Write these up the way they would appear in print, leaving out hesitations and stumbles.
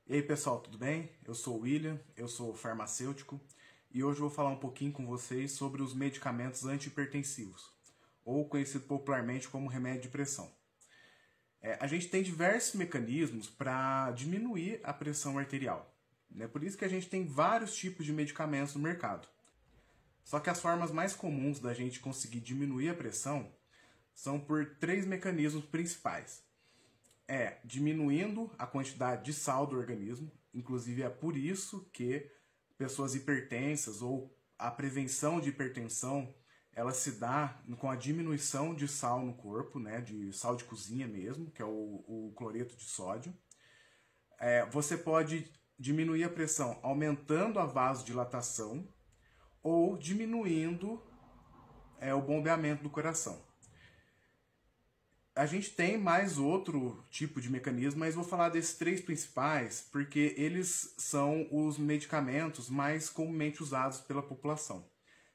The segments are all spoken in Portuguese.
E aí pessoal, tudo bem? Eu sou o William, eu sou farmacêutico e hoje eu vou falar um pouquinho com vocês sobre os medicamentos antihipertensivos, ou conhecido popularmente como remédio de pressão. A gente tem diversos mecanismos para diminuir a pressão arterial. Por isso que a gente tem vários tipos de medicamentos no mercado. Só que as formas mais comuns da gente conseguir diminuir a pressão são por três mecanismos principais. Diminuindo a quantidade de sal do organismo, inclusive é por isso que pessoas hipertensas ou a prevenção de hipertensão, ela se dá com a diminuição de sal no corpo, de sal de cozinha mesmo, que é o cloreto de sódio. Você pode diminuir a pressão aumentando a vasodilatação ou diminuindo o bombeamento do coração. A gente tem mais outro tipo de mecanismo, mas vou falar desses três principais porque eles são os medicamentos mais comumente usados pela população.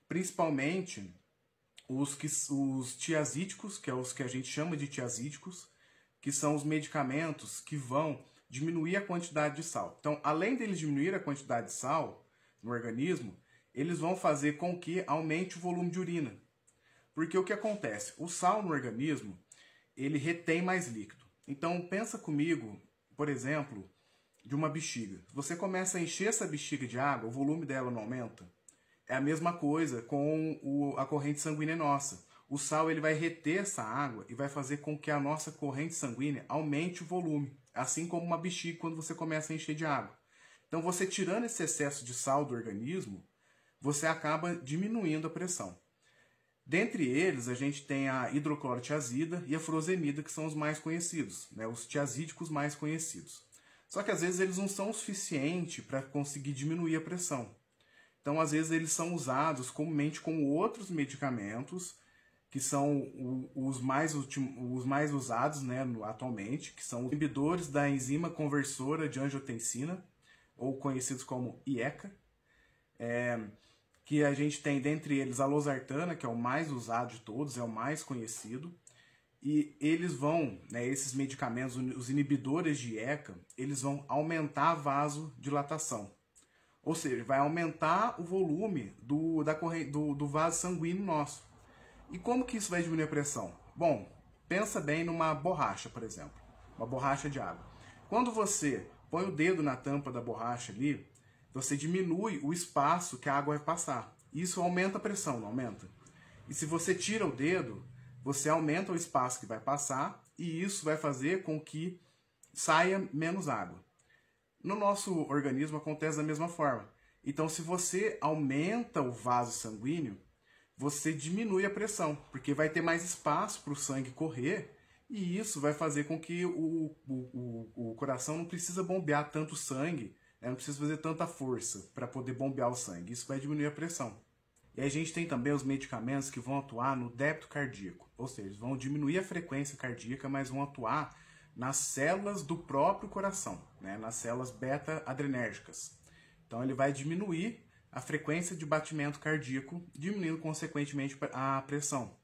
Principalmente os tiazídicos, que é os que a gente chama de tiazídicos, que são os medicamentos que vão diminuir a quantidade de sal. Então, além deles diminuir a quantidade de sal no organismo, eles vão fazer com que aumente o volume de urina. Porque o que acontece? O sal no organismo, ele retém mais líquido. Então pensa comigo, por exemplo, de uma bexiga. Você começa a encher essa bexiga de água, o volume dela não aumenta? É a mesma coisa com a corrente sanguínea nossa. O sal ele vai reter essa água e vai fazer com que a nossa corrente sanguínea aumente o volume, assim como uma bexiga quando você começa a encher de água. Então você tirando esse excesso de sal do organismo, você acaba diminuindo a pressão. Dentre eles, a gente tem a hidroclorotiazida e a furosemida, que são os mais conhecidos, os tiazídicos mais conhecidos. Só que às vezes eles não são o suficiente para conseguir diminuir a pressão. Então, às vezes, eles são usados comumente com outros medicamentos, que são os mais usados atualmente, que são os inibidores da enzima conversora de angiotensina, ou conhecidos como IECA. Que a gente tem dentre eles a losartana, que é o mais usado de todos, é o mais conhecido. E eles vão, esses medicamentos, os inibidores de IECA, eles vão aumentar a vasodilatação. Ou seja, vai aumentar o volume do vaso sanguíneo nosso. E como que isso vai diminuir a pressão? Bom, pensa bem numa borracha, por exemplo. Uma borracha de água. Quando você põe o dedo na tampa da borracha ali, você diminui o espaço que a água vai passar. Isso aumenta a pressão, não aumenta? E se você tira o dedo, você aumenta o espaço que vai passar e isso vai fazer com que saia menos água. No nosso organismo acontece da mesma forma. Então, se você aumenta o vaso sanguíneo, você diminui a pressão, porque vai ter mais espaço para o sangue correr e isso vai fazer com que o coração não precisa bombear tanto sangue, não precisa fazer tanta força para poder bombear o sangue. Isso vai diminuir a pressão. E a gente tem também os medicamentos que vão atuar no débito cardíaco, ou seja, vão diminuir a frequência cardíaca, mas vão atuar nas células do próprio coração, nas células beta-adrenérgicas. Então ele vai diminuir a frequência de batimento cardíaco, diminuindo consequentemente a pressão.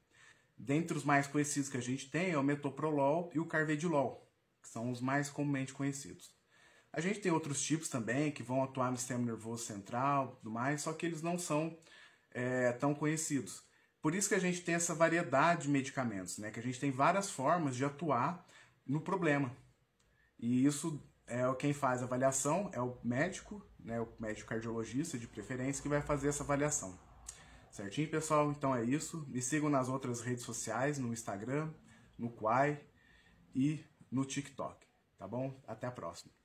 Dentre os mais conhecidos que a gente tem é o metoprolol e o carvedilol, que são os mais comumente conhecidos. A gente tem outros tipos também que vão atuar no sistema nervoso central e tudo mais, só que eles não são tão conhecidos. Por isso que a gente tem essa variedade de medicamentos, que a gente tem várias formas de atuar no problema. E isso quem faz a avaliação é o médico, o médico cardiologista de preferência, que vai fazer essa avaliação. Certinho, pessoal? Então é isso. Me sigam nas outras redes sociais, no Instagram, no Quai e no TikTok. Tá bom? Até a próxima.